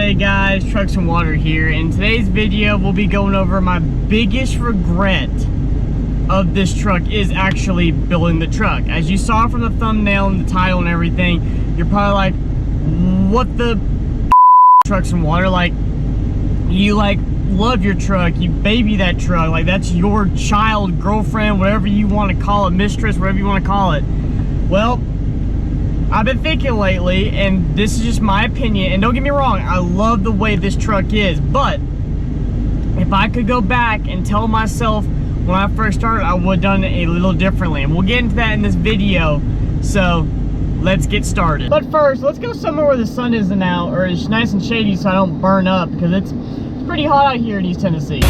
Hey guys, Trucks and Water here. In today's video, we'll be going over my biggest regret of this truck is actually building the truck. As you saw from the thumbnail and the title and everything, you're probably like, what the Trucks and Water? Like, you love your truck, you baby that truck, like that's your child, girlfriend, whatever you want to call it, mistress, whatever you want to call it. Well, I've been thinking lately, and this is just my opinion, and don't get me wrong, I love the way this truck is, but if I could go back and tell myself when I first started, I would have done it a little differently, and we'll get into that in this video. So let's get started. But first, let's go somewhere where the sun isn't out, or it's nice and shady so I don't burn up, because it's pretty hot out here in East Tennessee.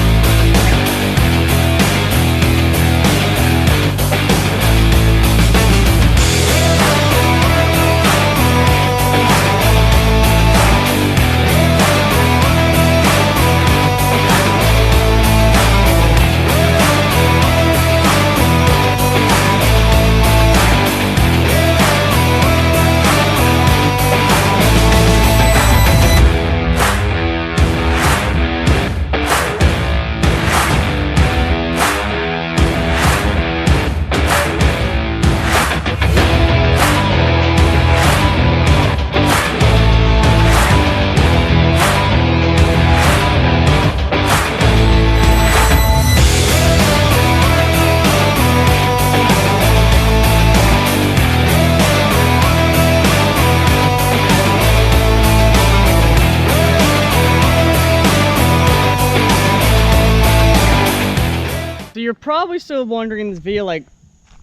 You're probably still wondering in this video, like,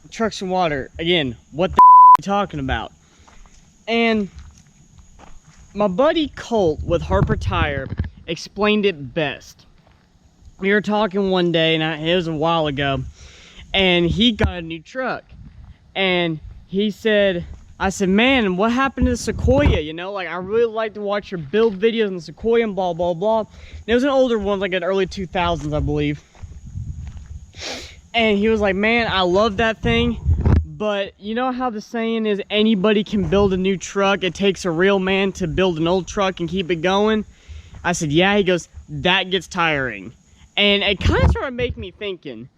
Trucks and Water, again, what the are you talking about? And my buddy Colt with Harper Tire explained it best. We were talking one day, and it was a while ago, and he got a new truck. And he said, I said, man, what happened to the Sequoia? You know, like, I really like to watch your build videos on the Sequoia and blah, blah, blah. And it was an older one, like an early 2000s, I believe. And he was like, man, I love that thing, but you know how the saying is, anybody can build a new truck, it takes a real man to build an old truck and keep it going? I said, yeah. He goes, that gets tiring. And it kind of started making me thinking,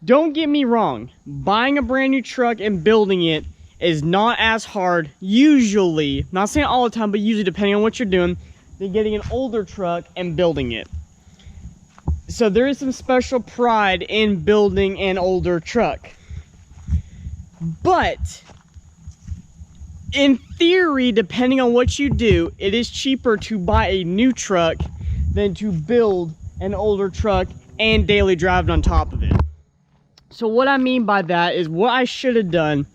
don't get me wrong, buying a brand new truck and building it is not as hard, usually, not saying all the time, but usually depending on what you're doing, than getting an older truck and building it. So there is some special pride in building an older truck. But in theory, depending on what you do, it is cheaper to buy a new truck than to build an older truck and daily driving on top of it. So what I mean by that is what I should have done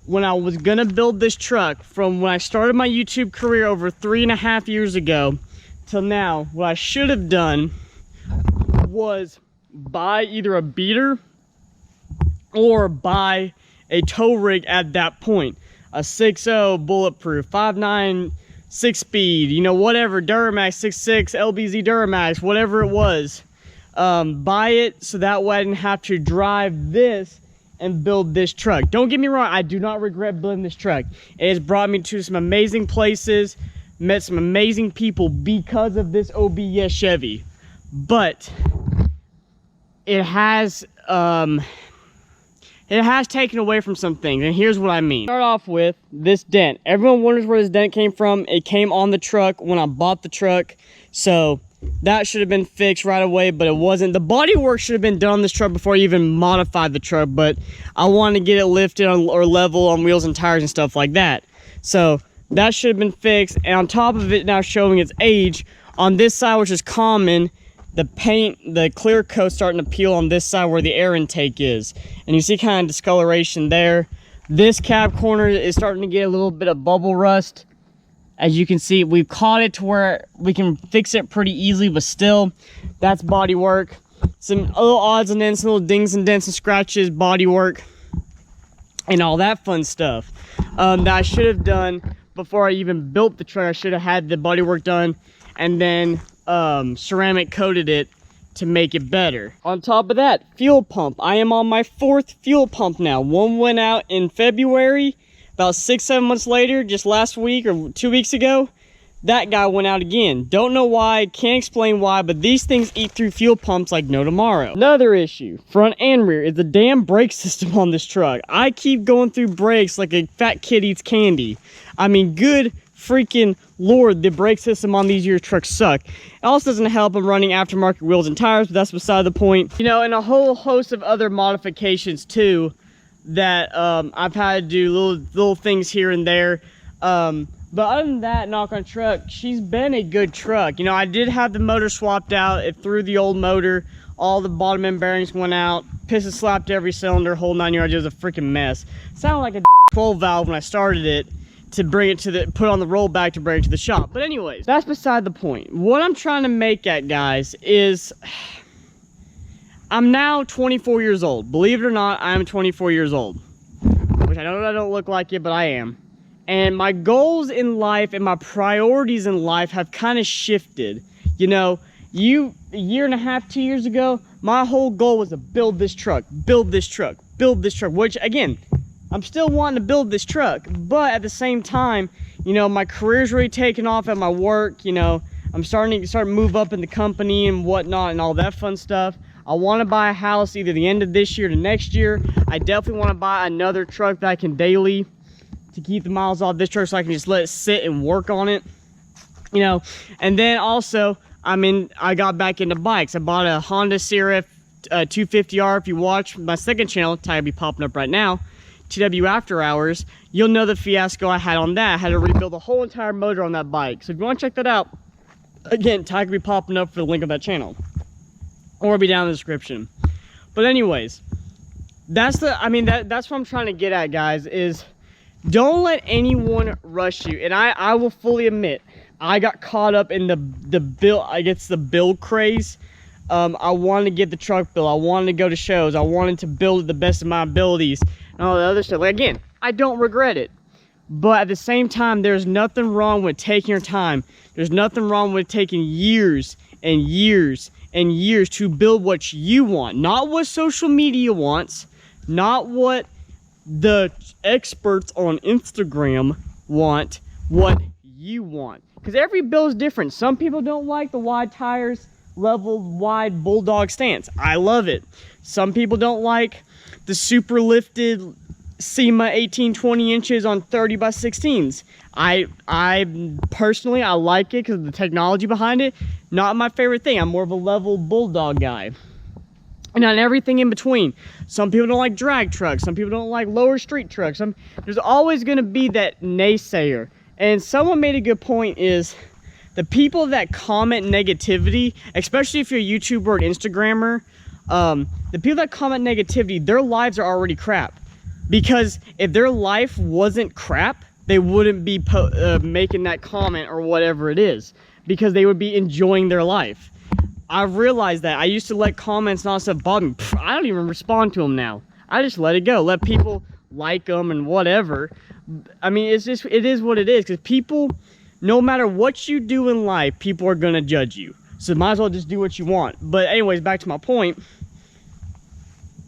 when I was gonna build this truck, from when I started my YouTube career over 3.5 years ago till now. What I should have done was buy either a beater or buy a tow rig at that point. A 6.0 bulletproof, 5.9 6-speed, you know, whatever, Duramax 6.6, LBZ Duramax, whatever it was. Buy it so that way I didn't have to drive this and build this truck. Don't get me wrong, I do not regret building this truck. It has brought me to some amazing places, met some amazing people because of this OBS Chevy. But it has taken away from some things, and here's what I mean. Start off with this dent. Everyone wonders where this dent came from. It came on the truck when I bought the truck, so that should have been fixed right away, but it wasn't. The body work should have been done on this truck before I even modified the truck, but I wanted to get it lifted or level on wheels and tires and stuff like that. So that should have been fixed, and on top of it now showing its age, on this side, which is common, the paint, the clear coat starting to peel on this side where the air intake is. And you see kind of discoloration there. This cab corner is starting to get a little bit of bubble rust. As you can see, we've caught it to where we can fix it pretty easily, but still, that's body work. Some little odds and ends, some little dings and dents and scratches, body work, and all that fun stuff that I should have done before I even built the truck. I should have had the body work done and then ceramic coated it to make it better. On top of that, fuel pump. I am on my 4th fuel pump now. One went out in February. About 6-7 months later, just last week or 2 weeks ago, that guy went out again. Don't know why, can't explain why, but these things eat through fuel pumps like no tomorrow. Another issue, front and rear, is the damn brake system on this truck. I keep going through brakes like a fat kid eats candy. I mean, good freaking Lord, the brake system on these year trucks suck. It also doesn't help them running aftermarket wheels and tires, but that's beside the point. You know, and a whole host of other modifications too that I've had to do, little things here and there. But other than that, knock on truck, she's been a good truck. You know, I did have the motor swapped out. It threw the old motor. All the bottom end bearings went out. Piston slapped every cylinder, whole 9 yards. It was a freaking mess. Sounded like a 12 valve when I started it to bring it to the, put on the rollback to bring it to the shop. But anyways, that's beside the point. What I'm trying to make at, guys, is I'm now 24 years old. Believe it or not, I'm 24 years old. Which I know I don't look like it, but I am. And my goals in life and my priorities in life have kind of shifted. You know, a year and a half, 2 years ago, my whole goal was to build this truck, which again, I'm still wanting to build this truck, but at the same time, you know, my career's really taken off at my work. You know, I'm starting to move up in the company and whatnot and all that fun stuff. I want to buy a house either the end of this year to next year. I definitely want to buy another truck that I can daily to keep the miles off this truck so I can just let it sit and work on it, you know. And then also, I got back into bikes. I bought a Honda CRF 250R. If you watch my second channel, tag will be popping up right now, TW After Hours, you'll know the fiasco I had on that. I had to rebuild the whole entire motor on that bike. So if you want to check that out, again, tag will be popping up for the link of that channel, or it'll be down in the description. But anyways, that's what I'm trying to get at, guys, is don't let anyone rush you. And I will fully admit, I got caught up in the build craze. I wanted to get the truck built. I wanted to go to shows. I wanted to build it the best of my abilities and all the other stuff. Like, again, I don't regret it. But at the same time, there's nothing wrong with taking your time. There's nothing wrong with taking years and years and years to build what you want. Not what social media wants. Not what the experts on Instagram want. What you want. Because every build is different. Some people don't like the wide tires, leveled, wide bulldog stance. I love it. Some people don't like the super lifted SEMA 18-20 inches on 30x16s. I personally, I like it because of the technology behind it. Not my favorite thing. I'm more of a level bulldog guy. And on everything in between. Some people don't like drag trucks. Some people don't like lower street trucks. There's always going to be that naysayer. And someone made a good point, is the people that comment negativity, especially if you're a YouTuber or an Instagrammer, the people that comment negativity, their lives are already crap. Because if their life wasn't crap, they wouldn't be making that comment or whatever it is. Because they would be enjoying their life. I've realized that. I used to let comments and all that stuff bother me. I don't even respond to them now. I just let it go. Let people like them and whatever. I mean, it is what it is. Because people, no matter what you do in life, people are going to judge you. So might as well just do what you want. But anyways, back to my point.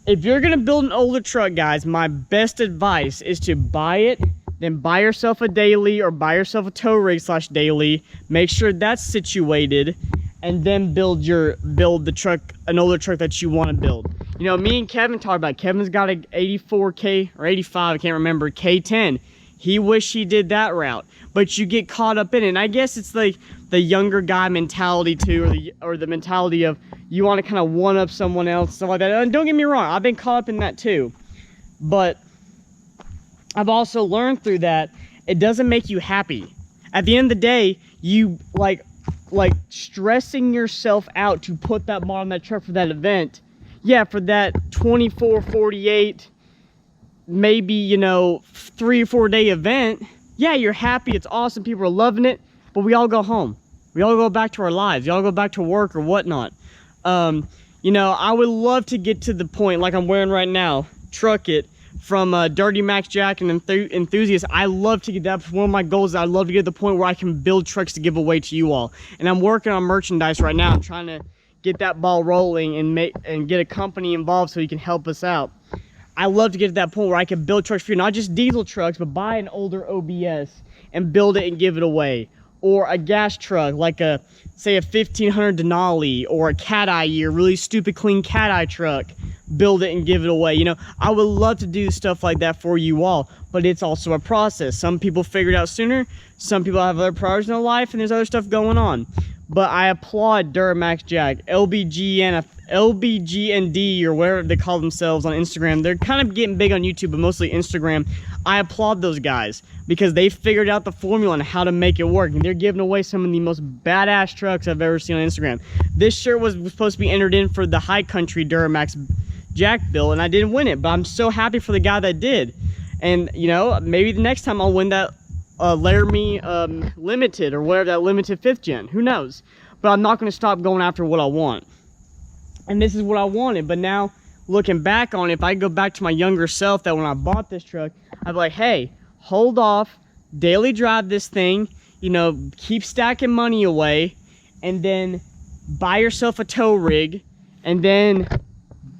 If you're going to build an older truck, guys, my best advice is to buy it, then buy yourself a daily or buy yourself a tow rig / daily. Make sure that's situated, and then build the truck, an older truck that you want to build. You know, me and Kevin talked about it. Kevin's got a 84K or 85, I can't remember, K10. He wished he did that route, but you get caught up in it. And I guess it's like the younger guy mentality too, or the mentality of you want to kind of one up someone else, stuff like that. And don't get me wrong, I've been caught up in that too. But I've also learned through that it doesn't make you happy. At the end of the day, you like stressing yourself out to put that mod on that truck for that event. Yeah, for that 24, 48, maybe, you know, 3 or 4 day event. Yeah, you're happy, it's awesome, people are loving it, but we all go home. We all go back to our lives. We all go back to work or whatnot. You know, I would love to get to the point like I'm wearing right now, truck it, from Dirty Max Jack and Enthusiast. I love to get that. One of my goals is I'd love to get to the point where I can build trucks to give away to you all. And I'm working on merchandise right now. I'm trying to get that ball rolling and get a company involved so you can help us out. I love to get to that point where I can build trucks for you, not just diesel trucks, but buy an older OBS and build it and give it away. or a gas truck, like say a 1500 Denali or a cat eye year, really stupid clean cat eye truck, build it and give it away. You know, I would love to do stuff like that for you all, but it's also a process. Some people figure it out sooner, some people have other priorities in their life, and there's other stuff going on. But I applaud Duramax Jack, LBGND, or whatever they call themselves on Instagram. They're kind of getting big on YouTube, but mostly Instagram. I applaud those guys because they figured out the formula on how to make it work. And they're giving away some of the most badass trucks I've ever seen on Instagram. This shirt was supposed to be entered in for the High Country Duramax Jack build, and I didn't win it. But I'm so happy for the guy that did. And, you know, maybe the next time I'll win that Laramie Limited, or whatever, that limited 5th gen, who knows. But I'm not going to stop going after what I want, and this is what I wanted. But now looking back on it, if I go back to my younger self, that when I bought this truck, I'd be like, hey, hold off, daily drive this thing, you know, keep stacking money away, and then buy yourself a tow rig, and then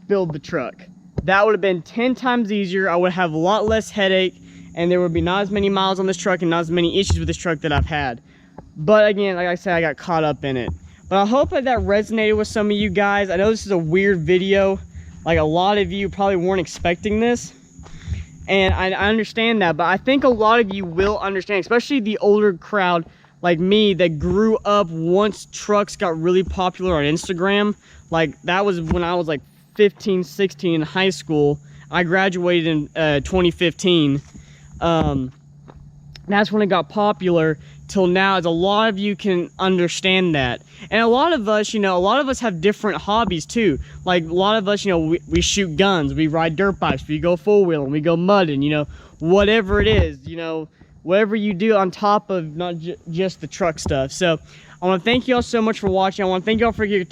build the truck. That would have been 10 times easier. I would have a lot less headache, and there would be not as many miles on this truck and not as many issues with this truck that I've had. But again, like I said, I got caught up in it. But I hope that resonated with some of you guys. I know this is a weird video. Like, a lot of you probably weren't expecting this, and I understand that, but I think a lot of you will understand, especially the older crowd like me that grew up once trucks got really popular on Instagram. Like, that was when I was like 15, 16 in high school. I graduated in 2015. That's when it got popular till now. As a lot of you can understand that, and a lot of us, you know, a lot of us have different hobbies too. Like, a lot of us, you know, we shoot guns, we ride dirt bikes, we go four-wheeling, we go mudding, you know, whatever it is, you know, whatever you do on top of not just the truck stuff. So I want to thank you all so much for watching. I want to thank you all for your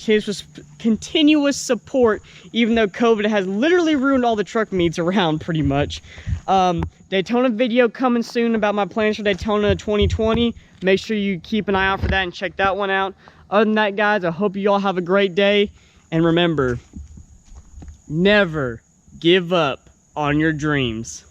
continuous support, even though COVID has literally ruined all the truck meets around pretty much. Daytona video coming soon about my plans for Daytona 2020. Make sure you keep an eye out for that and check that one out. Other than that, guys, I hope you all have a great day. And remember, never give up on your dreams.